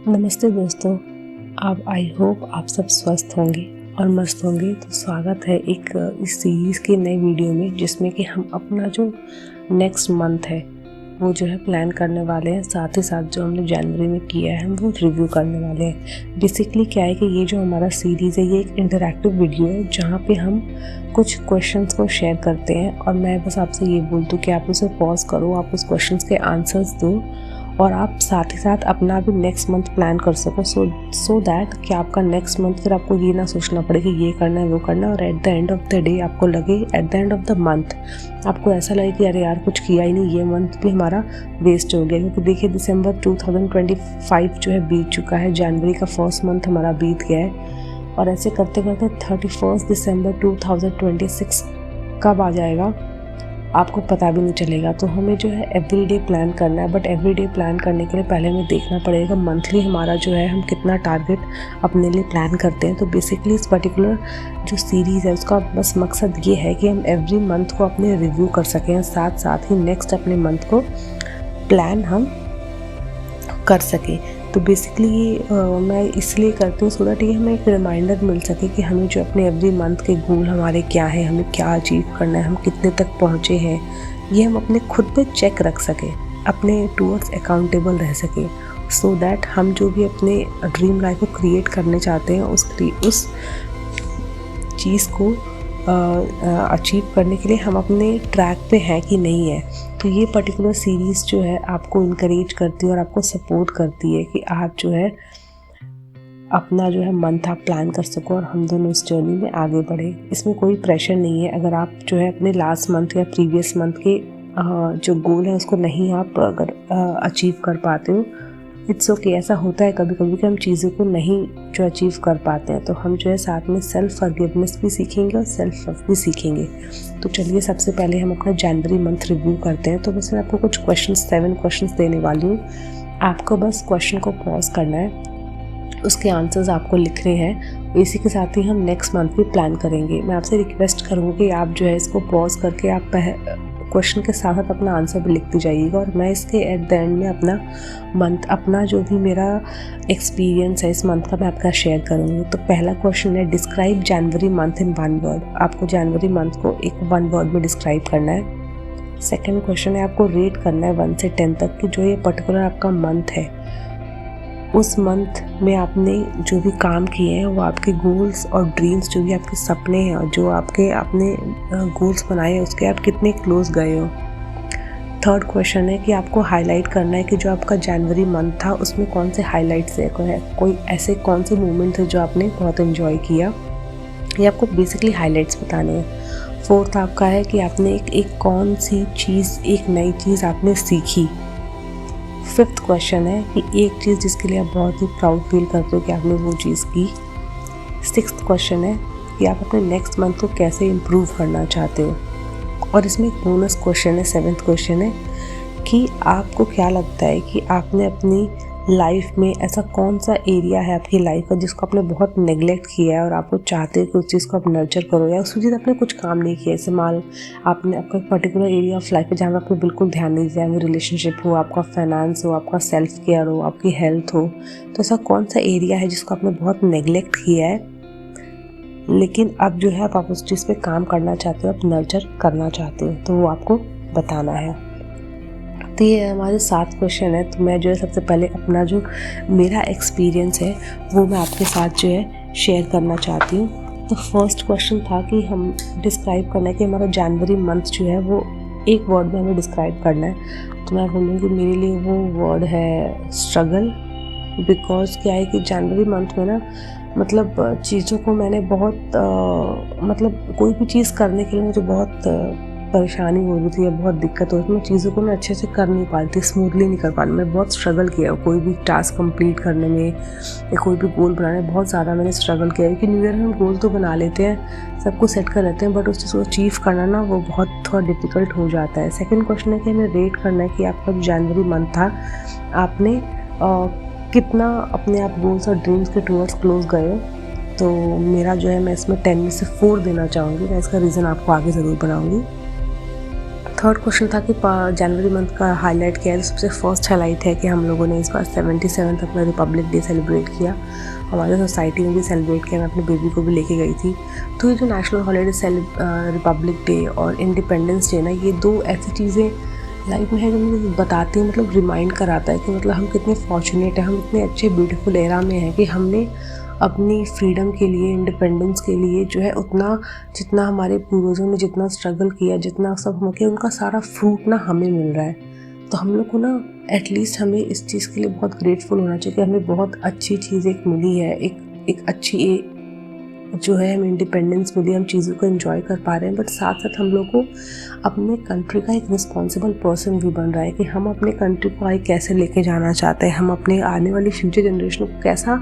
नमस्ते दोस्तों, आप आई होप आप सब स्वस्थ होंगे और मस्त होंगे। तो स्वागत है एक इस सीरीज़ के नए वीडियो में, जिसमें कि हम अपना जो नेक्स्ट मंथ है वो जो है प्लान करने वाले हैं। साथ ही साथ जो हमने जनवरी में किया है हम वो रिव्यू करने वाले हैं। बेसिकली क्या है कि ये जो हमारा सीरीज़ है ये एक इंटरैक्टिव वीडियो है, जहाँ पे हम कुछ क्वेश्चंस को शेयर करते हैं और मैं बस आपसे ये बोल दूँ कि आप उसे पॉज करो, आप उस क्वेश्चंस के आंसर्स दो और आप साथ ही साथ अपना भी नेक्स्ट मंथ प्लान कर सको। सो दैट कि आपका नेक्स्ट मंथ फिर आपको ये ना सोचना पड़े कि ये करना है वो करना है, और at the end of the day आपको लगे, at the end of the month आपको ऐसा लगे कि अरे यार कुछ किया ही नहीं, ये मंथ भी हमारा वेस्ट हो गया। क्योंकि देखिए दिसंबर 2025 जो है बीत चुका है, जनवरी का फर्स्ट मंथ हमारा बीत गया है और ऐसे करते करते 31 दिसंबर 2026 कब आ जाएगा आपको पता भी नहीं चलेगा। तो हमें जो है एवरीडे प्लान करना है, बट एवरीडे प्लान करने के लिए पहले हमें देखना पड़ेगा मंथली हमारा जो है हम कितना टारगेट अपने लिए प्लान करते हैं। तो बेसिकली इस पर्टिकुलर जो सीरीज़ है उसका बस मकसद ये है कि हम एवरी मंथ को अपने रिव्यू कर सकें, साथ साथ ही नेक्स्ट अपने मंथ को प्लान हम कर सकें। तो बेसिकली ये मैं इसलिए करती हूँ सो दैट ये हमें एक रिमाइंडर मिल सके कि हमें जो अपने एवरी मंथ के गोल हमारे क्या है, हमें क्या अचीव करना है, हम कितने तक पहुँचे हैं, ये हम अपने खुद पे चेक रख सकें, अपने टूवर्ड्स अकाउंटेबल रह सकें। सो दैट हम जो भी अपने ड्रीम लाइफ को क्रिएट करने चाहते हैं उस चीज़ को अचीव करने के लिए हम अपने ट्रैक पे हैं कि नहीं है। तो ये पर्टिकुलर सीरीज़ जो है आपको इनकरेज करती है और आपको सपोर्ट करती है कि आप जो है अपना जो है मंथ आप प्लान कर सको और हम दोनों इस जर्नी में आगे बढ़े। इसमें कोई प्रेशर नहीं है। अगर आप जो है अपने लास्ट मंथ या प्रीवियस मंथ के जो गोल है उसको नहीं आप अगर अचीव कर पाते हो, इट्स ओके। ऐसा होता है कभी कभी कि हम चीज़ों को नहीं जो अचीव कर पाते हैं, तो हम जो है साथ में सेल्फ फॉरगिवनेस भी सीखेंगे और सेल्फ लव भी सीखेंगे। तो चलिए सबसे पहले हम अपना जनवरी मंथ रिव्यू करते हैं। तो बस मैं आपको कुछ क्वेश्चंस 7 क्वेश्चंस देने वाली हूँ। आपको बस क्वेश्चन को पॉज करना है, उसके आंसर्स आपको लिखने हैं। इसी के साथ ही हम नेक्स्ट मंथ भी प्लान करेंगे। मैं आपसे रिक्वेस्ट करूँगी कि आप जो है इसको पॉज करके आप क्वेश्चन के साथ साथ अपना आंसर भी लिखते जाइएगा और मैं इसके एट द एंड में अपना मंथ, अपना जो भी मेरा एक्सपीरियंस है इस मंथ का मैं आपका शेयर करूँगी। तो पहला क्वेश्चन है, describe January month in 1 word. आपको जनवरी मंथ को एक 1 वर्ड में डिस्क्राइब करना है। सेकेंड क्वेश्चन है, आपको रेट करना है 1 से 10 तक कि जो ये पर्टिकुलर आपका मंथ है उस मंथ में आपने जो भी काम किए हैं वो आपके गोल्स और ड्रीम्स, जो भी आपके सपने हैं और जो आपने गोल्स बनाए हैं उसके आप कितने क्लोज गए हो। थर्ड क्वेश्चन है कि आपको हाईलाइट करना है कि जो आपका जनवरी मंथ था उसमें कौन से हाईलाइट्स है, कोई ऐसे कौन से मोमेंट थे जो आपने बहुत एंजॉय किया, ये आपको बेसिकली हाईलाइट्स बताने हैं। फोर्थ आपका है कि आपने एक कौन सी चीज़, एक नई चीज़ आपने सीखी। फिफ्थ क्वेश्चन है कि एक चीज़ जिसके लिए आप बहुत ही प्राउड फील करते हो कि आपने वो चीज़ की। सिक्स्थ क्वेश्चन है कि आप अपने नेक्स्ट मंथ को कैसे इम्प्रूव करना चाहते हो। और इसमें एक बोनस क्वेश्चन है, 7th क्वेश्चन है कि आपको क्या लगता है कि आपने अपनी लाइफ में ऐसा कौन सा एरिया है आपकी लाइफ का जिसको आपने बहुत नेगलेक्ट किया है और आपको चाहते हो कि उस चीज़ को आप नर्चर करो, या उस चीज़ आपने कुछ काम नहीं किया। जैसे मान आपने आपका पर्टिकुलर एरिया ऑफ लाइफ है जहाँ आपने बिल्कुल ध्यान नहीं दिया, वो रिलेशनशिप हो, आपका फाइनेंस हो, आपका सेल्फ केयर हो, आपकी हेल्थ हो, तो ऐसा कौन सा एरिया है जिसको आपने बहुत नेगलेक्ट किया है लेकिन अब जो है आप उस चीज़ पे काम करना चाहते हो, आप नर्चर करना चाहते हो, तो वो आपको बताना है। तो ये हमारे 7 क्वेश्चन है। तो मैं जो है सबसे पहले अपना जो मेरा एक्सपीरियंस है वो मैं आपके साथ जो है शेयर करना चाहती हूँ। तो फर्स्ट क्वेश्चन था कि हम डिस्क्राइब करना है कि हमारा जनवरी मंथ जो है वो एक वर्ड में हमें डिस्क्राइब करना है। तो मैं बोलूँगी मेरे लिए वो वर्ड है स्ट्रगल। बिकॉज क्या है कि जनवरी मंथ में ना मतलब चीज़ों को मैंने बहुत मतलब कोई भी चीज़ करने के लिए मुझे बहुत परेशानी हो रही थी या बहुत दिक्कत हो रही थी। मैं चीज़ों को मैं अच्छे से कर नहीं पा रही थी, स्मूथली नहीं कर पा रही। मैं बहुत स्ट्रगल किया कोई भी टास्क कंप्लीट करने में या कोई भी गोल बनाने में, बहुत ज़्यादा मैंने स्ट्रगल किया। क्योंकि न्यू ईयर में हम गोल तो बना लेते हैं, सब कुछ सेट कर लेते हैं, बट उस चीज़ को अचीव करना ना वो बहुत थोड़ा डिफ़िकल्ट हो जाता है। सेकेंड क्वेश्चन है कि हमें रेट करना है कि आपका जो जनवरी मंथ था आपने कितना अपने आप गोल्स और ड्रीम्स के टूवर्ड्स क्लोज गए। तो मेरा जो है मैं इसमें 10 में से 4 देना चाहूँगी। मैं इसका रीज़न आपको आगे ज़रूर बनाऊँगी। थर्ड क्वेश्चन था कि जनवरी मंथ का हाईलाइट किया है। तो सबसे फर्स्ट हाईलाइट है कि हम लोगों ने इस बार 77th अपना रिपब्लिक डे सेलिब्रेट किया। हमारे सोसाइटी में भी सेलिब्रेट किया, मैं अपने बेबी को भी लेके गई थी। तो ये जो नेशनल हॉलीडे रिपब्लिक डे और इंडिपेंडेंस डे ना, ये दो ऐसी चीज़ें लाइफ में है जो मुझे बताती है, मतलब रिमाइंड कराता है कि मतलब हम कितने फॉर्चुनेट हैं, हम इतने अच्छे ब्यूटीफुल एरा में हैं कि हमने अपनी फ्रीडम के लिए, इंडिपेंडेंस के लिए जो है उतना, जितना हमारे पूर्वजों ने जितना स्ट्रगल किया, जितना सब हो किया, उनका सारा फ्रूट ना हमें मिल रहा है। तो हम लोग को ना एटलीस्ट हमें इस चीज़ के लिए बहुत ग्रेटफुल होना चाहिए कि हमें बहुत अच्छी चीज़ एक मिली है, एक अच्छी जो है हमें इंडिपेंडेंस मिली, हम चीज़ों को एंजॉय कर पा रहे हैं। बट साथ साथ हम लोग को अपने कंट्री का एक रिस्पॉन्सिबल पर्सन भी बन रहा है कि हम अपने कंट्री को आगे कैसे लेके जाना चाहते हैं, हम अपने आने वाली फ्यूचर जनरेशन को कैसा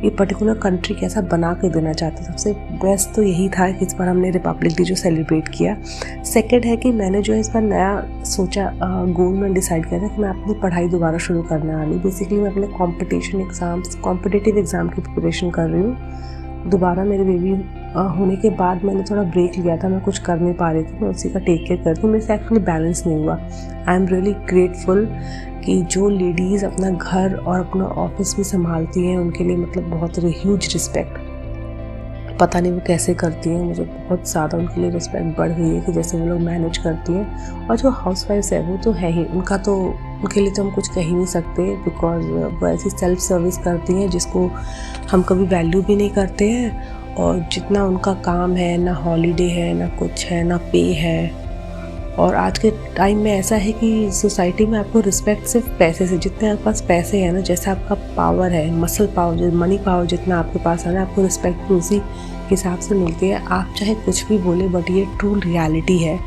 ये पर्टिकुलर कंट्री कैसा बना के देना चाहते हैं। सबसे बेस्ट तो यही था कि इस बार हमने रिपब्लिक डे जो सेलिब्रेट किया। सेकेंड है कि मैंने जो है इस बार नया सोचा, गोल में डिसाइड किया था कि मैं अपनी पढ़ाई दोबारा शुरू करने वाली। बेसिकली मैं अपने कॉम्पिटिटिव एग्ज़ाम की प्रिपरेशन कर रही हूँ। दोबारा मेरे बेबी होने के बाद मैंने थोड़ा ब्रेक लिया था, मैं कुछ कर नहीं पा रही थी, मैं उसी का टेक केयर करती हूँ। मेरे से एक्चुअली बैलेंस नहीं हुआ। आई एम रियली ग्रेटफुल कि जो लेडीज़ अपना घर और अपना ऑफिस भी संभालती हैं, उनके लिए मतलब बहुत ह्यूज रिस्पेक्ट। पता नहीं वो कैसे करती हैं, मुझे बहुत ज़्यादा उनके लिए रिस्पेक्ट बढ़ गई है कि जैसे वो लोग मैनेज करती हैं। और जो हाउसवाइफ्स है वो तो है ही, उनके लिए तो हम कुछ कह ही नहीं सकते, बिकॉज वो ऐसी सेल्फ सर्विस करती हैं जिसको हम कभी वैल्यू भी नहीं करते हैं। और जितना उनका काम है, ना हॉलीडे है, ना कुछ है, ना पे है। और आज के टाइम में ऐसा है कि सोसाइटी में आपको रिस्पेक्ट सिर्फ पैसे से, जितने आपके पास पैसे हैं ना, जैसा आपका पावर है, मसल पावर, मनी पावर जितना आपके पास है ना, आपको रिस्पेक्ट भी उसी हिसाब से मिलती है। आप चाहे कुछ भी बोले, बट ये ट्रू रियलिटी है।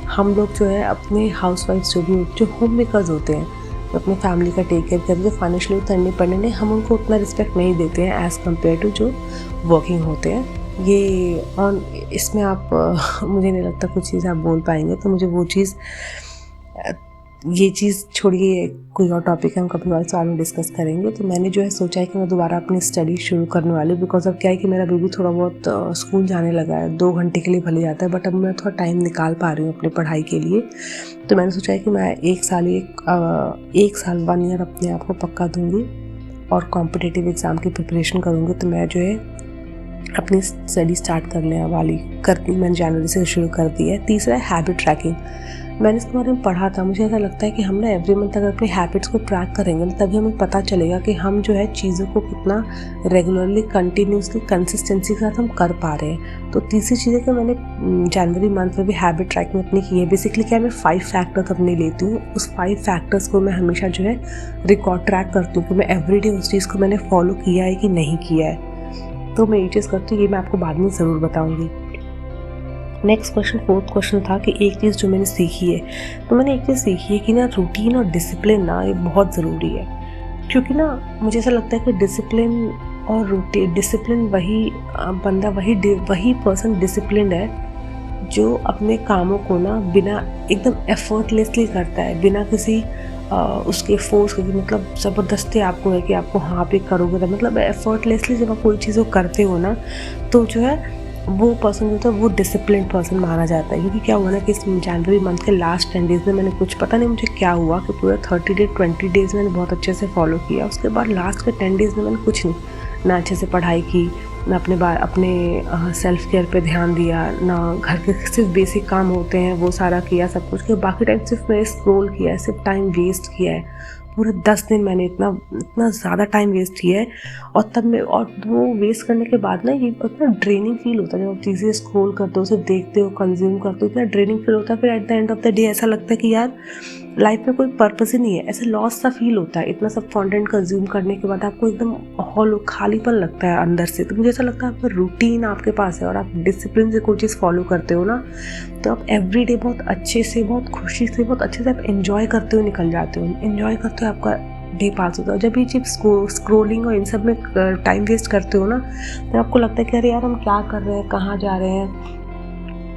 हम लोग जो है अपने हाउसवाइफ्स जो होम मेकर्स होते हैं, जो अपने फैमिली का टेक केयर करते हैं, जो फाइनेंशियली उतना इंडिपेंडेंट है, हम उनको उतना रिस्पेक्ट नहीं देते हैं एज़ कम्पेयर टू जो वर्किंग होते हैं। ये और इसमें आप मुझे नहीं लगता कुछ चीज़ आप बोल पाएंगे, तो मुझे वो चीज़, ये चीज़ छोड़िए, कोई और टॉपिक है, हम कभी और साल में डिस्कस करेंगे। तो मैंने जो है सोचा है कि मैं दोबारा अपनी स्टडी शुरू करने वाली हूँ। बिकॉज अब क्या है कि मेरा बेबी थोड़ा बहुत स्कूल जाने लगा है, 2 घंटे के लिए भले जाता है, बट अब मैं थोड़ा टाइम निकाल पा रही हूँ अपनी पढ़ाई के लिए। तो मैंने सोचा है कि मैं एक साल 1 ईयर अपने आप को पक्का दूँगी और कॉम्पिटिटिव एग्ज़ाम की प्रिपरेशन करूँगी। तो मैं जो है अपनी स्टडी स्टार्ट मैंने जनवरी से शुरू कर दी है। तीसरा है हैबिट ट्रैकिंग। मैंने इसके बारे में पढ़ा था, मुझे ऐसा लगता है कि हम ना एवरी मंथ अगर अपनी हैबिट्स को ट्रैक करेंगे ना, तभी हमें पता चलेगा कि हम जो है चीज़ों को कितना रेगुलरली, कंटिन्यूसली, कंसिस्टेंसी के साथ हम कर पा रहे हैं। तो तीसरी चीज़ है कि मैंने जनवरी मंथ में भी हैबिट ट्रैकिंग अपनी की है। बेसिकली क्या, मैं 5 फैक्टर्स अपने लेती हूँ, उस 5 फैक्टर्स को मैं हमेशा जो है रिकॉर्ड ट्रैक करती हूँ कि मैं एवरीडे उस चीज़ को मैंने फॉलो किया है कि नहीं किया है। तो मैं ये चीज़ करती हूँ, ये मैं आपको बाद में ज़रूर बताऊँगी। नेक्स्ट क्वेश्चन, 4th क्वेश्चन था कि एक चीज़ जो मैंने सीखी है, तो मैंने एक चीज़ सीखी है कि ना रूटीन और डिसिप्लिन ना ये बहुत ज़रूरी है। क्योंकि ना मुझे ऐसा लगता है कि डिसिप्लिन और रूटीन, डिसिप्लिन वही पर्सन डिसिप्लिन्ड है जो अपने कामों को ना बिना एकदम एफर्टलेसली करता है, बिना किसी उसके फोर्स के, मतलब ज़बरदस्ती आपको है कि आपको हाँ पे करोगे, तो मतलब एफर्टलेसली जब आप कोई चीज़ को करते हो ना, तो जो है वो पर्सन जो होता है वो डिसिप्लिन पर्सन माना जाता है। क्योंकि क्या हुआ ना कि इस जनवरी मंथ के लास्ट 10 डेज़ में मैंने कुछ, पता नहीं मुझे क्या हुआ कि पूरा 20 डेज़ मैंने बहुत अच्छे से फॉलो किया। उसके बाद लास्ट के 10 डेज़ में मैंने कुछ नहीं, ना अच्छे से पढ़ाई की, ना अपने सेल्फ केयर पे ध्यान दिया, ना घर के सिर्फ बेसिक काम होते हैं वो सारा किया सब कुछ, के बाकी टाइम सिर्फ मैंने स्क्रॉल किया है, सिर्फ टाइम वेस्ट किया है। पूरे 10 दिन मैंने इतना ज़्यादा टाइम वेस्ट किया है। और वो वेस्ट करने के बाद ना ये इतना ड्रेनिंग फील होता है, जब आप चीज़ें स्क्रॉल करते हो, उसे देखते हो, कंज्यूम करते हो, इतना ड्रेनिंग फील होता है। फिर at the end of the day ऐसा लगता है कि यार लाइफ में कोई पर्पस ही नहीं है, ऐसे लॉस सा फील होता है। इतना सब कंटेंट कंज्यूम करने के बाद आपको एकदम हॉलो, खालीपन लगता है अंदर से। तो मुझे ऐसा लगता है आपका रूटीन आपके पास है और आप डिसिप्लिन से कोई चीज़ फॉलो करते हो ना, तो आप एवरीडे बहुत अच्छे से, बहुत खुशी से, बहुत अच्छे से आप एंजॉय करते हुए निकल जाते हो, एंजॉय करते हुए आपका डे पास होता है। जब ये चीज़ स्क्रोलिंग और इन सब में टाइम वेस्ट करते हो ना, तो आपको लगता है कि अरे यार हम क्या कर रहे हैं, कहाँ जा रहे हैं,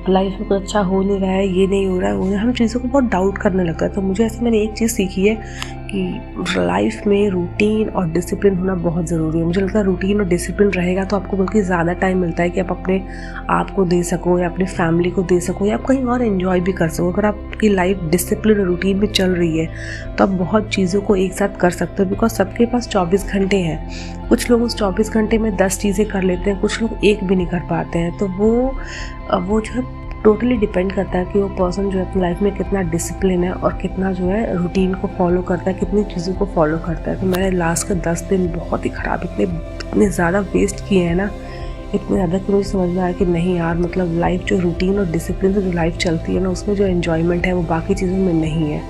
लाइफ में कुछ अच्छा हो नहीं रहा है, ये नहीं हो रहा है, हम चीज़ों को बहुत डाउट करने लगता है। तो मुझे ऐसे मैंने एक चीज़ सीखी है कि लाइफ में रूटीन और डिसिप्लिन होना बहुत ज़रूरी है। मुझे लगता है रूटीन और डिसिप्लिन रहेगा तो आपको बल्कि ज़्यादा टाइम मिलता है कि आप अपने आप को दे सको या अपनी फैमिली को दे सको या आप कहीं और एंजॉय भी कर सको। अगर आपकी लाइफ डिसिप्लिन और रूटीन में चल रही है तो आप बहुत चीज़ों को एक साथ कर सकते हो, बिकॉज सबके पास 24 घंटे हैं। कुछ लोग उस 24 घंटे में 10 चीज़ें कर लेते हैं, कुछ लोग एक भी नहीं कर पाते हैं। तो वो जो है टोटली डिपेंड करता है कि वो पर्सन जो है अपनी लाइफ में कितना डिसिप्लिन है और कितना जो है रूटीन को फॉलो करता है, कितनी चीज़ों को फॉलो करता है। तो मैंने लास्ट के 10 दिन बहुत ही ख़राब इतने ज़्यादा वेस्ट किए हैं ना, इतने ज़्यादा कि मुझे समझ में आया कि नहीं यार, मतलब लाइफ जो रूटीन और डिसिप्लिन से जो लाइफ चलती है ना, उसमें जो एन्जॉयमेंट है वो बाकी चीज़ों में नहीं है।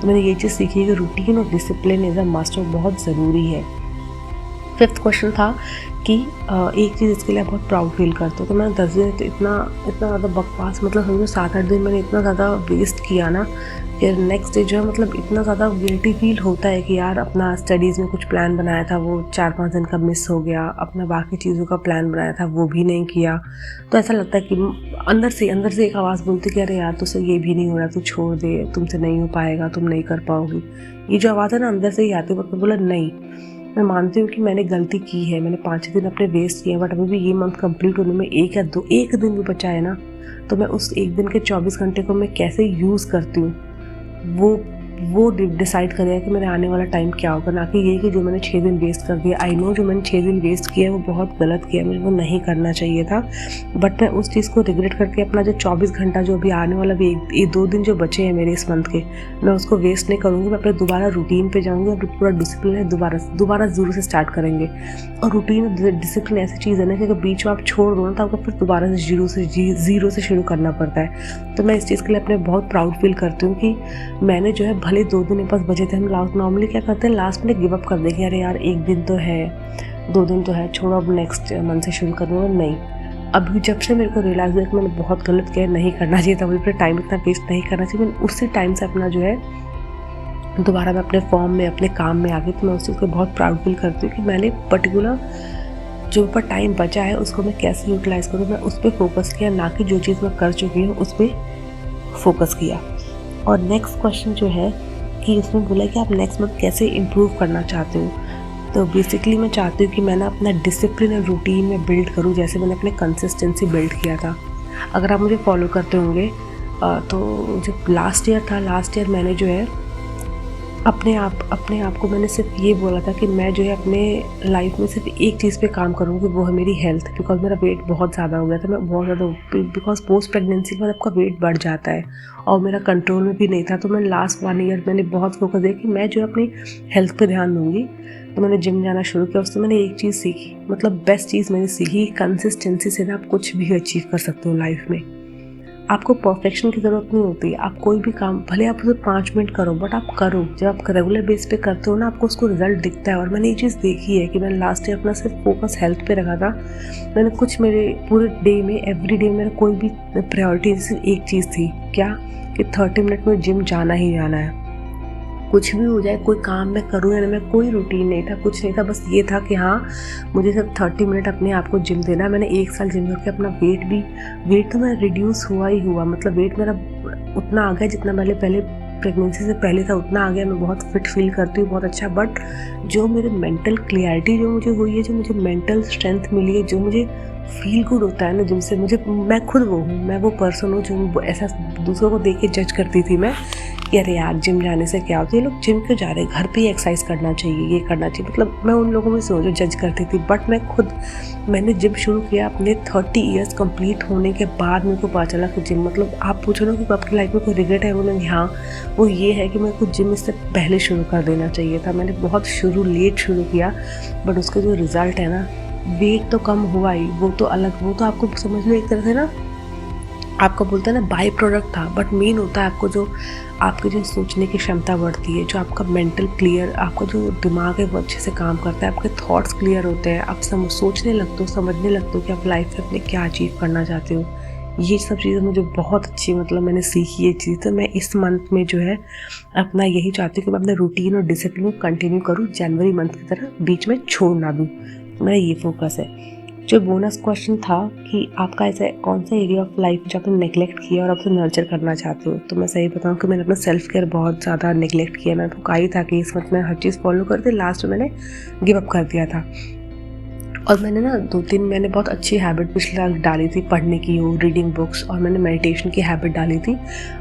तो मैंने ये चीज़ सीखी कि रूटीन और डिसिप्लिन इज़ अ मस्ट और बहुत ज़रूरी है। 5th क्वेश्चन था कि एक चीज़ इसके लिए बहुत प्राउड फील करते हो। तो मैंने 10 दिन तो इतना ज़्यादा बकवास, मतलब समझो 7-8 दिन मैंने इतना ज़्यादा वेस्ट किया ना, फिर नेक्स्ट डे जो है मतलब इतना ज़्यादा गिल्टी फील होता है कि यार अपना स्टडीज़ में कुछ प्लान बनाया था वो 4-5 दिन का मिस हो गया, अपना बाकी चीज़ों का प्लान बनाया था वो भी नहीं किया। तो ऐसा लगता है कि अंदर से एक आवाज़ बोलती कि अरे यार तुझसे ये भी नहीं हो रहा, तू छोड़ दे, तुमसे नहीं हो पाएगा, तुम नहीं कर पाओगी। ये जो आवाज़ है ना अंदर से ही आती है। बट मैं बोला नहीं, मैं मानती हूँ कि मैंने गलती की है, मैंने 5 दिन अपने वेस्ट किए हैं, बट अभी भी ये मंथ कंप्लीट होने में एक दिन भी बचा है ना, तो मैं उस एक दिन के 24 घंटे को मैं कैसे यूज़ करती हूँ वो डिसाइड करेगा कि मेरे आने वाला टाइम क्या होगा, ना कि ये कि जो मैंने 6 दिन वेस्ट कर दिया। आई नो जो मैंने 6 दिन वेस्ट किया वो बहुत गलत किया, मुझे वो नहीं करना चाहिए था। बट मैं उस चीज़ को रिग्रेट करके अपना जो 24 घंटा जो अभी आने वाला भी 2 दिन जो बचे हैं मेरे इस मंथ के, मैं उसको वेस्ट नहीं करूँगी। मैं अपने दोबारा रूटीन पे जाऊँगी और पूरा डिसिप्लिन है दोबारा ज़ीरो से स्टार्ट करेंगे। और रूटीन और डिसिप्लिन ऐसी चीज़ है ना कि अगर बीच में आप छोड़ दो ना तो आपको फिर दोबारा से ज़ीरो से शुरू करना पड़ता है। तो मैं इस चीज़ के लिए अपने बहुत प्राउड फील करती हूँ कि मैंने जो है भले 2 दिन पास बचे थे, हम नॉर्मली क्या करते हैं लास्ट में गिव अप कर देंगे, अरे यार 1 दिन तो है, 2 दिन तो है, छोड़ो अब नेक्स्ट मंथ से शुरू करना। नहीं, अभी जब से मेरे को रियलाइज़ हुआ कि मैंने बहुत गलत किया, नहीं करना चाहिए था, मुझे अपना टाइम इतना वेस्ट नहीं करना चाहिए। मैंने उसी टाइम से अपना जो है दोबारा मैं अपने फॉर्म में अपने काम में आ गई। तो मैं उस चीज़ को बहुत प्राउड फील करती हूँ कि मैंने पर्टिकुलर जो ऊपर टाइम बचा है उसको मैं कैसे यूटिलाइज़ करूँ, मैं उस पर फोकस किया, ना कि जो चीज़ मैं कर चुकी हूँ उस पर फोकस किया। और नेक्स्ट क्वेश्चन जो है कि उसमें बोला कि आप नेक्स्ट मंथ कैसे इम्प्रूव करना चाहते हो। तो बेसिकली मैं चाहती हूँ कि मैं ना अपना डिसिप्लिन और रूटीन में बिल्ड करूँ, जैसे मैंने अपने कंसिस्टेंसी बिल्ड किया था। अगर आप मुझे फॉलो करते होंगे तो जो लास्ट ईयर मैंने जो है अपने आप को मैंने सिर्फ ये बोला था कि मैं जो है अपने लाइफ में सिर्फ एक चीज़ पे काम करूँगी, वो है मेरी हेल्थ। बिकॉज मेरा वेट बहुत ज़्यादा हो गया था, मैं बहुत ज़्यादा, बिकॉज पोस्ट प्रेगनेंसी के बाद आपका वेट बढ़ जाता है और मेरा कंट्रोल में भी नहीं था। तो मैंने लास्ट 1 ईयर मैंने बहुत फोकस दिया कि मैं जो अपनी हेल्थ पे ध्यान दूँगी। तो मैंने जिम जाना शुरू किया। उससे मैंने एक चीज़ सीखी, मतलब बेस्ट चीज़ मैंने सीखी, कंसिस्टेंसी से ना आप कुछ भी अचीव कर सकते हो लाइफ में। आपको परफेक्शन की ज़रूरत नहीं होती। आप कोई भी काम भले आप उसे 5 मिनट करो, बट आप करो। जब आप रेगुलर बेस पे करते हो ना, आपको उसको रिजल्ट दिखता है। और मैंने ये चीज़ देखी है कि मैंने लास्ट ईयर अपना सिर्फ फोकस हेल्थ पे रखा था। मैंने कुछ मेरे पूरे डे में, एवरी डे मेरा कोई भी प्रायोरिटी सिर्फ एक चीज़ थी, क्या कि 30 मिनट में जिम जाना ही जाना है। कुछ भी हो जाए, कोई काम मैं करूँ या मैं, कोई रूटीन नहीं था, कुछ नहीं था, बस ये था कि हाँ मुझे सिर्फ 30 मिनट अपने आप को जिम देना। मैंने 1 साल जिम करके अपना वेट तो मेरा रिड्यूस हुआ ही हुआ। मतलब वेट मेरा उतना आ गया जितना पहले प्रेगनेंसी से पहले था, उतना आ गया। मैं बहुत फिट फील करती हूँ, बहुत अच्छा। बट जो मेरे मेंटल क्लियरिटी जो मुझे हुई है, जो मुझे मेंटल स्ट्रेंथ मिली है, जो मुझे फील गुड होता है ना जिनसे, मैं खुद वो हूँ, मैं वो पर्सन हूँ जो ऐसा दूसरों को देख के जज करती थी मैं कि अरे यार जिम जाने से क्या होता है, ये लोग जिम क्यों जा रहे हैं, घर पे ही एक्सरसाइज करना चाहिए, ये करना चाहिए। मतलब मैं उन लोगों में से जो जज करती थी। बट मैंने जिम शुरू किया अपने 30 ईयर्स कंप्लीट होने के बाद मेरे को पता चला कि जिम, मतलब आप पूछो ना कि आपकी लाइफ में कोई रिग्रेट है, बोलेंगे हाँ, वो ये है कि मेरे को जिम इससे पहले शुरू कर देना चाहिए था। मैंने बहुत लेट शुरू किया, बट उसके जो रिज़ल्ट है ना, वेट तो कम हुआ ही, वो तो अलग, वो तो आपको समझ लो एक तरह से ना आपका बोलते हैं ना बाई प्रोडक्ट था। बट मेन होता है आपकी जो सोचने की क्षमता बढ़ती है, जो आपका मेंटल क्लियर, आपका जो दिमाग है वो अच्छे से काम करता है, आपके थॉट्स क्लियर होते हैं, आप सोचने लगते हो, समझने लगते हो कि आप लाइफ में अपने क्या अचीव करना चाहते हो। ये सब चीज़ें मुझे बहुत अच्छी, मतलब मैंने सीखी ये चीज़। तो मैं इस मंथ में जो है अपना यही चाहती हूँ कि मैं अपने रूटीन और डिसिप्लिन को कंटिन्यू करूँ, जनवरी मंथ की तरह बीच में छोड़ ना दूँ। मेरा ये फोकस है। जो बोनस क्वेश्चन था कि आपका ऐसा कौन सा एरिया ऑफ लाइफ जो आपने नेगलेक्ट किया और आप उसे नर्चर करना चाहते हो, तो मैं सही बताऊँ कि मैंने अपना सेल्फ केयर बहुत ज़्यादा नेगलेक्ट किया। मैंने आपको कहा ही था कि इस वक्त मैं हर चीज़ फॉलो करती, लास्ट में मैंने गिव अप कर दिया था। और मैंने ना 2-3 मैंने बहुत अच्छी हैबिट पिछले साल डाली थी, पढ़ने की हो, रीडिंग बुक्स, और मैंने मेडिटेशन की हैबिट डाली थी।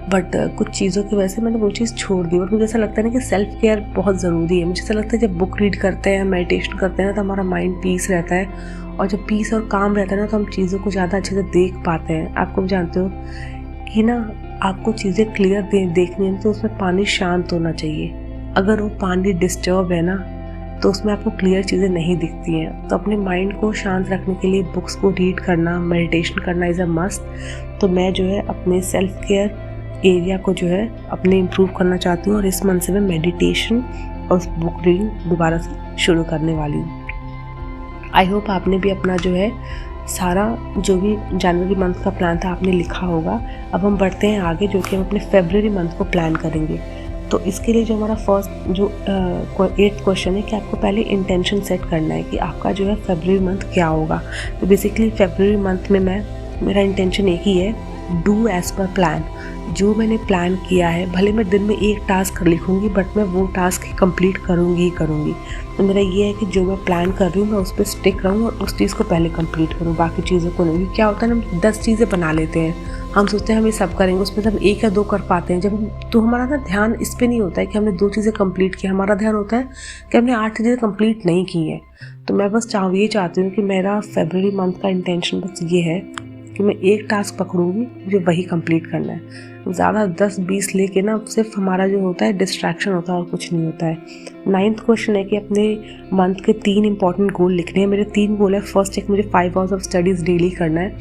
बट कुछ चीज़ों की वजह से मैंने वो चीज़ छोड़ दी। और मुझे ऐसा लगता है ना कि सेल्फ केयर बहुत ज़रूरी है। मुझे ऐसा लगता है जब बुक रीड करते हैं, मेडिटेशन करते हैं ना, तो हमारा माइंड पीस रहता है, और जब पीस और काम रहता है ना, तो हम चीज़ों को ज़्यादा अच्छे से देख पाते हैं। आपको भी जानते हो कि ना, आपको चीज़ें क्लियर देखनी है तो उसमें पानी शांत होना चाहिए। अगर वो पानी डिस्टर्ब है ना, तो उसमें आपको क्लियर चीज़ें नहीं दिखती हैं। तो अपने माइंड को शांत रखने के लिए बुक्स को रीड करना, मेडिटेशन करना इज़ अ मस्ट। तो मैं जो है अपने सेल्फ केयर एरिया को जो है अपने इम्प्रूव करना चाहती हूँ, और इस मंथ से मैं मेडिटेशन और बुक रीडिंग दोबारा से शुरू करने वाली हूँ। आई होप आपने भी अपना जो है सारा जो भी जनवरी मंथ का प्लान था आपने लिखा होगा। अब हम बढ़ते हैं आगे, जो कि हम अपने फरवरी मंथ को प्लान करेंगे। तो इसके लिए जो हमारा फर्स्ट जो 8th क्वेश्चन है कि आपको पहले इंटेंशन सेट करना है कि आपका जो है फरवरी मंथ क्या होगा। तो बेसिकली फरवरी मंथ में मेरा इंटेंशन एक ही है, डू एज पर प्लान। जो मैंने प्लान किया है, भले मैं दिन में एक टास्क लिखूंगी, बट मैं वो टास्क कंप्लीट करूंगी ही करूंगी। तो मेरा ये है कि जो मैं प्लान कर रही हूँ मैं उस पर स्टिक रहूँ और उस चीज़ को पहले कंप्लीट करूँ, बाकी चीज़ों को नहीं। क्या होता है ना, हम 10 चीज़ें बना लेते हैं, हम सोचते हैं हम ये सब करेंगे, उसमें से हम 1 या 2 कर पाते हैं। तो हमारा ना ध्यान इस पे नहीं होता है कि हमने 2 चीज़ें कंप्लीट की, हमारा ध्यान होता है कि हमने 8 चीज़ें कंप्लीट नहीं की हैं। तो मैं बस ये चाहती हूँ कि मेरा फरवरी मंथ का इंटेंशन बस ये है कि मैं एक टास्क पकड़ूंगी, मुझे वही कंप्लीट करना है। ज़्यादा 10-20 लेके ना सिर्फ हमारा जो होता है डिस्ट्रैक्शन होता है और कुछ नहीं होता है। 9th क्वेश्चन है कि अपने मंथ के 3 इंपॉर्टेंट गोल लिखने हैं। मेरे 3 गोल है। फर्स्ट एक, मुझे 5 आवर्स ऑफ स्टडीज़ डेली करना है।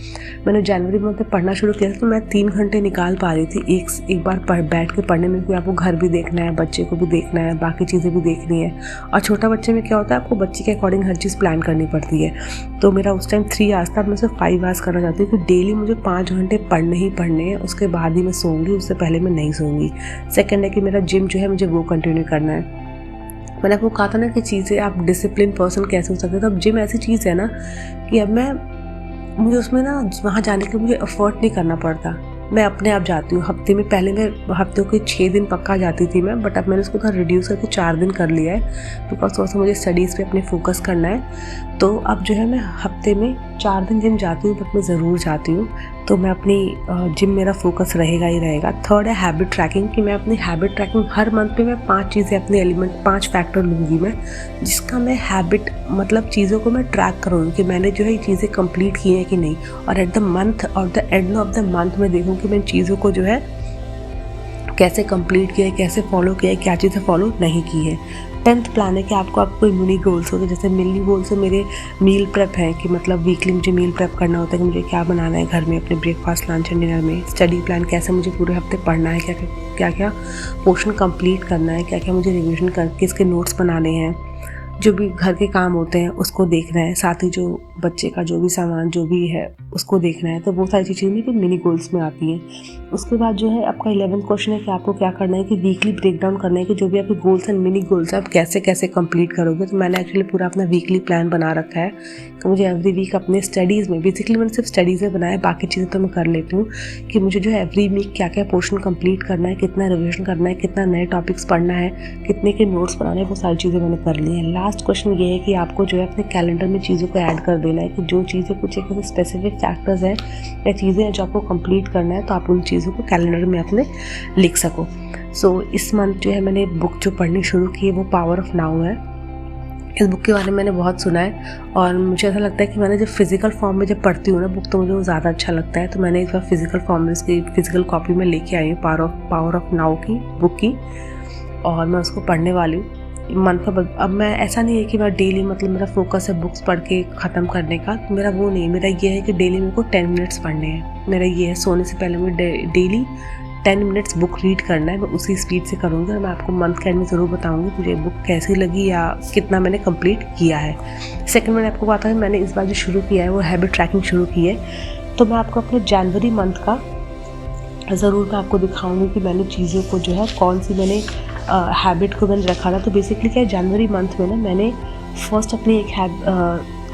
मैंने जनवरी मंथ में पढ़ना शुरू किया था, तो मैं 3 घंटे निकाल पा रही थी एक बार बैठ के पढ़ने में, क्योंकि आपको घर भी देखना है, बच्चे को भी देखना है, बाकी चीज़ें भी देखनी है। और छोटा बच्चे में क्या होता है, आपको बच्चे के अकॉर्डिंग हर चीज़ प्लान करनी पड़ती है। तो मेरा उस टाइम 3 आवर्स था, मैं सिर्फ 5 आवर्स करना चाहती हूँ कि डेली मुझे 5 घंटे पढ़ने ही पढ़ने हैं। उसके बाद ही मैं सोऊंगी, उससे पहले मैं नहीं सोऊंगी। सेकंड है कि मेरा जिम जो है मुझे वो कंटिन्यू करना है। मैंने आपको कहा था ना कि चीज़ें आप डिसिप्लिन पर्सन कैसे हो सकते हैं। तो अब जिम ऐसी चीज़ है ना कि अब मुझे उसमें ना वहाँ जाने के लिए मुझे एफर्ट नहीं करना पड़ता, मैं अपने आप जाती हूँ। हफ्ते में पहले मैं हफ्ते के 6 दिन पक्का जाती थी मैं, बट अब मैंने उसको थोड़ा रिड्यूस करके 4 दिन कर लिया है, बिकॉज थोड़ा सा मुझे स्टडीज़ पे अपने फोकस करना है। तो अब जो है मैं हफ्ते में 4 दिन जिम जाती हूँ, बट मैं ज़रूर जाती हूँ। तो मैं अपनी जिम मेरा फोकस रहेगा ही रहेगा। थर्ड है हैबिट ट्रैकिंग, कि मैं अपनी हैबिट ट्रैकिंग हर मंथ पे मैं 5 चीज़ें अपने एलिमेंट 5 फैक्टर लूँगी मैं, जिसका मैं हैबिट मतलब चीज़ों को मैं ट्रैक करूँगी कि मैंने जो है ये चीज़ें कंप्लीट की हैं कि नहीं। और एट द मंथ और the end of the month में देखूँ कि मैं चीज़ों को जो है कैसे कंप्लीट किया है, कैसे फॉलो किया है, क्या चीज़ें फॉलो नहीं की है। 10th प्लान है कि आपको कोई मिनी गोल्स होते हैं। जैसे मिनी गोल्स है मेरे मील प्रेप है, कि मतलब वीकली मुझे मील प्रेप करना होता है कि मुझे क्या बनाना है घर में अपने ब्रेकफास्ट लंच एंड डिनर में। स्टडी प्लान कैसे मुझे पूरे हफ्ते पढ़ना है, क्या क्या पोर्शन कंप्लीट करना है, क्या क्या मुझे रिविजन करके इसके नोट्स बनाने हैं, जो भी घर के काम होते हैं उसको देखना है, साथ ही जो बच्चे का जो भी सामान जो भी है उसको देखना है। तो वो सारी चीज़ें भी मिनी गोल्स में आती हैं। उसके बाद जो है आपका 11th क्वेश्चन है कि आपको क्या करना है, कि वीकली ब्रेक डाउन करना है कि जो भी आपके गोल्स एंड मिनी गोल्स हैं आप कैसे कैसे कंप्लीट करोगे। तो मैंने एक्चुअली पूरा अपना वीकली प्लान बना रखा है कि मुझे एवरी वीक अपने स्टडीज़ में, बेसिकली मैंने सिर्फ स्टडीज़ में बनाया, बाकी चीज़ें तो मैं कर लेती हूँ, कि मुझे जो है एवरी वीक क्या क्या पोर्शन कंप्लीट करना है, कितना रिविजन करना है, कितना नए टॉपिक्स पढ़ना है, कितने के नोट्स बनाने हैं, वो सारी चीज़ें मैंने कर ली हैं। लास्ट क्वेश्चन ये है कि आपको जो है अपने कैलेंडर में चीज़ों को ऐड कर देना है, कि जो चीज़ें कुछ एक स्पेसिफिक फैक्टर्स हैं या चीज़ें हैं जो आपको कंप्लीट करना है, तो आप उन चीज़ों को कैलेंडर में अपने लिख सको। सो इस मंथ जो है मैंने बुक जो पढ़नी शुरू की है वो पावर ऑफ नाउ है। इस बुक के बारे में मैंने बहुत सुना है और मुझे ऐसा लगता है कि मैंने जब फिज़िकल फॉर्म में जब पढ़ती हूँ ना बुक, तो मुझे वो ज़्यादा अच्छा लगता है। तो मैंने इस बार फिज़िकल फॉर्म में इसकी फिज़िकल कॉपी में लेके आई हूँ पावर ऑफ नाउ की बुक की, और मैं उसको पढ़ने वाली हूँ मंथ का। अब मैं ऐसा नहीं है कि मैं डेली मतलब मेरा फोकस है बुक्स पढ़ के ख़त्म करने का, तो मेरा वो नहीं, मेरा ये है कि डेली मेरे को 10 मिनट्स पढ़ने हैं। मेरा ये है सोने से पहले मैं डेली 10 मिनट्स बुक रीड करना है, मैं उसी स्पीड से करूँगी। और मैं आपको मंथ के एंड में ज़रूर बताऊँगी मुझे बुक कैसी लगी या कितना मैंने कंप्लीट किया है। सेकंड मैंने आपको कहा था कि मैंने इस बार जो शुरू किया है वो हैबिट ट्रैकिंग शुरू की है। तो मैं आपको अपने जनवरी मंथ का ज़रूर मैं आपको दिखाऊँगी कि मैंने चीज़ों को जो है कौन सी मैंने हैबिट को मैंने रखा था। तो बेसिकली क्या है, जनवरी मंथ में ना मैंने फर्स्ट अपनी एक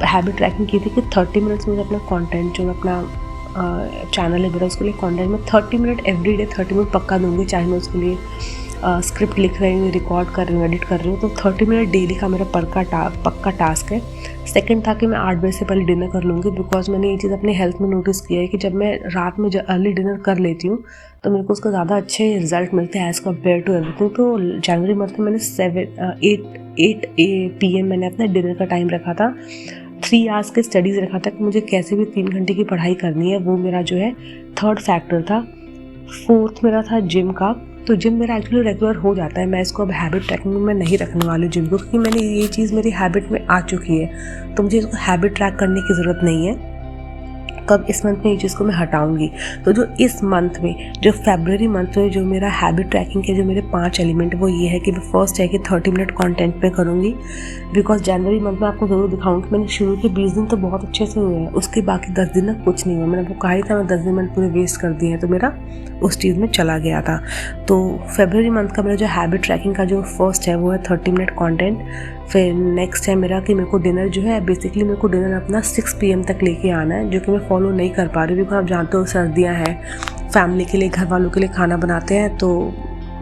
हैबिट ट्रैकिंग की थी कि 30 मिनट्स मुझे अपना कंटेंट, जो मैं अपना चैनल है मेरा, उसके लिए कंटेंट में 30 मिनट एवरी डे 30 मिनट पक्का दूंगी, चाहे मैं उसके लिए स्क्रिप्ट लिख रही हूँ, रिकॉर्ड कर रही हूँ, एडिट कर रही हूँ, तो 30 मिनट डेली का मेरा पक्का टास्क है। सेकंड था कि मैं 8 बजे से पहले डिनर कर लूँगी, बिकॉज मैंने ये चीज़ अपने हेल्थ में नोटिस किया है कि जब मैं रात में अर्ली डिनर कर लेती हूँ तो मेरे को उसका ज़्यादा अच्छे रिजल्ट मिलते हैं एज़ कम्पेयर टू एवरीथिंग। तो जनवरी मंथ में मैंने 8 PM मैंने अपना डिनर का टाइम रखा था। 3 आवर्स के स्टडीज़ रखा था कि मुझे कैसे भी 3 घंटे की पढ़ाई करनी है, वो मेरा जो है थर्ड फैक्टर था। फोर्थ मेरा था जिम का। तो जिम मेरा एक्चुअली रेगुलर हो जाता है, मैं इसको अब हैबिट ट्रैकिंग में नहीं रखने वाली जिम को, क्योंकि मैंने ये चीज़ मेरी हैबिट में आ चुकी है, तो मुझे इसको हैबिट ट्रैक करने की ज़रूरत नहीं है। कब इस मंथ में ये चीज़ को मैं हटाऊंगी। तो जो इस मंथ में, जो फरवरी मंथ में जो मेरा हैबिट ट्रैकिंग के जो मेरे 5 एलिमेंट, वो ये है कि मैं फर्स्ट है कि 30 मिनट कंटेंट पे करूँगी, बिकॉज जनवरी मंथ में आपको ज़रूर दिखाऊंगी कि मैंने शुरू के 20 दिन तो बहुत अच्छे से हुए हैं, उसके बाकी 10 दिन ना कुछ नहीं हुआ। मैंने आपको कहा ही था मैं 10 दिन मैंने पूरे वेस्ट कर दिए हैं, तो मेरा उस चीज़ में चला गया था। तो फरवरी मंथ का मेरा जो हैबिट ट्रैकिंग का जो फर्स्ट है वो है 30 मिनट कंटेंट। फिर नेक्स्ट है मेरा कि मेरे को डिनर जो है, बेसिकली मेरे को डिनर अपना 6 PM तक लेके आना है, जो कि मैं फॉलो नहीं कर पा रही हूँ, बिकॉज आप जानते हो सर्दियाँ हैं, फैमिली के लिए, घर वालों के लिए खाना बनाते हैं, तो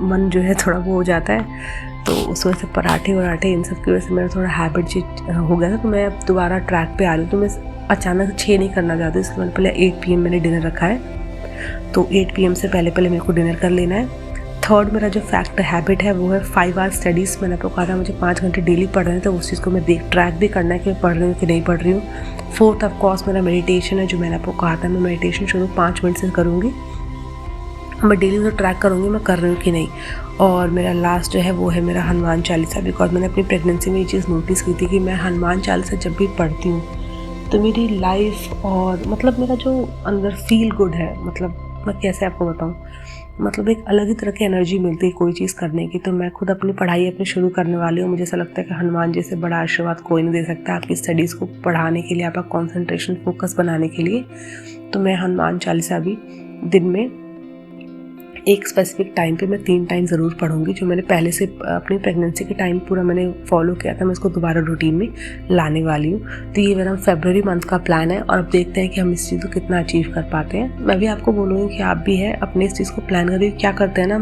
मन जो है थोड़ा वो हो जाता है। तो उस वजह से पराठे वराठे इन सब की वजह से मेरा थोड़ा हैबिट हो गया था। तो मैं अब दोबारा ट्रैक पे आ रही हूँ, तो मैं अचानक 6 नहीं करना चाहती, इसलिए मैंने पहले 8 PM मैंने डिनर रखा है। तो 8 PM से पहले मेरे को डिनर कर लेना है। थर्ड मेरा जो फैक्ट हैबिट है वो है 5 आवर्स स्टडीज़। मैंने आपको कहा था मुझे 5 घंटे डेली पढ़ हैं, तो उस चीज़ को मैं ट्रैक भी करना है कि मैं पढ़ रही हूँ कि नहीं पढ़ रही हूँ। फोर्थ ऑफ कोर्स मेरा मेडिटेशन है, जो मैंने आपको कहा था मैं मेडिटेशन शुरू 5 मिनट से करूँगी, मैं डेली तो ट्रैक करूँगी मैं कर रही हूँ कि नहीं। और मेरा लास्ट जो है वो है मेरा हनुमान चालीसा, बिकॉज मैंने अपनी प्रेगनेंसी में ये चीज़ नोटिस की थी कि मैं हनुमान चालीसा जब भी पढ़ती हूँ तो मेरी लाइफ और मतलब मेरा जो अंदर फील गुड है, मतलब मैं कैसे आपको बताऊँ, मतलब एक अलग ही तरह की एनर्जी मिलती है कोई चीज़ करने की। तो मैं खुद अपनी पढ़ाई अपनी शुरू करने वाली हूँ। मुझे ऐसा लगता है कि हनुमान जी से बड़ा आशीर्वाद कोई नहीं दे सकता आपकी स्टडीज़ को पढ़ाने के लिए, आपका कंसंट्रेशन फोकस बनाने के लिए। तो मैं हनुमान चालीसा भी दिन में एक स्पेसिफिक टाइम पे मैं 3 टाइम ज़रूर पढ़ूंगी, जो मैंने पहले से अपनी प्रेगनेंसी के टाइम पूरा मैंने फॉलो किया था, मैं इसको दोबारा रूटीन में लाने वाली हूँ। तो ये मेरा फरवरी मंथ का प्लान है, और अब देखते हैं कि हम इस चीज़ को कितना अचीव कर पाते हैं। मैं भी आपको बोलूँगी कि आप भी है अपने इस चीज़ को प्लान करिए। क्या करते हैं ना,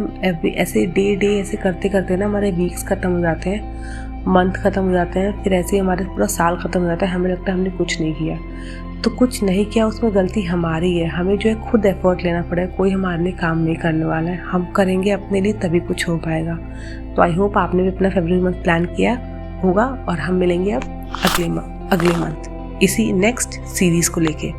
ऐसे डे ऐसे करते करते ना हमारे वीक्स ख़त्म हो जाते हैं, मंथ ख़त्म हो जाते हैं, फिर ऐसे ही हमारे पूरा साल ख़त्म हो जाता है, हमें लगता है हमने कुछ नहीं किया। तो कुछ नहीं किया उसमें गलती हमारी है, हमें जो है खुद एफर्ट लेना पड़ेगा, कोई हमारे लिए काम नहीं करने वाला है, हम करेंगे अपने लिए तभी कुछ हो पाएगा। तो आई होप आपने भी अपना फरवरी मंथ प्लान किया होगा, और हम मिलेंगे अब अगले मंथ इसी नेक्स्ट सीरीज़ को लेके।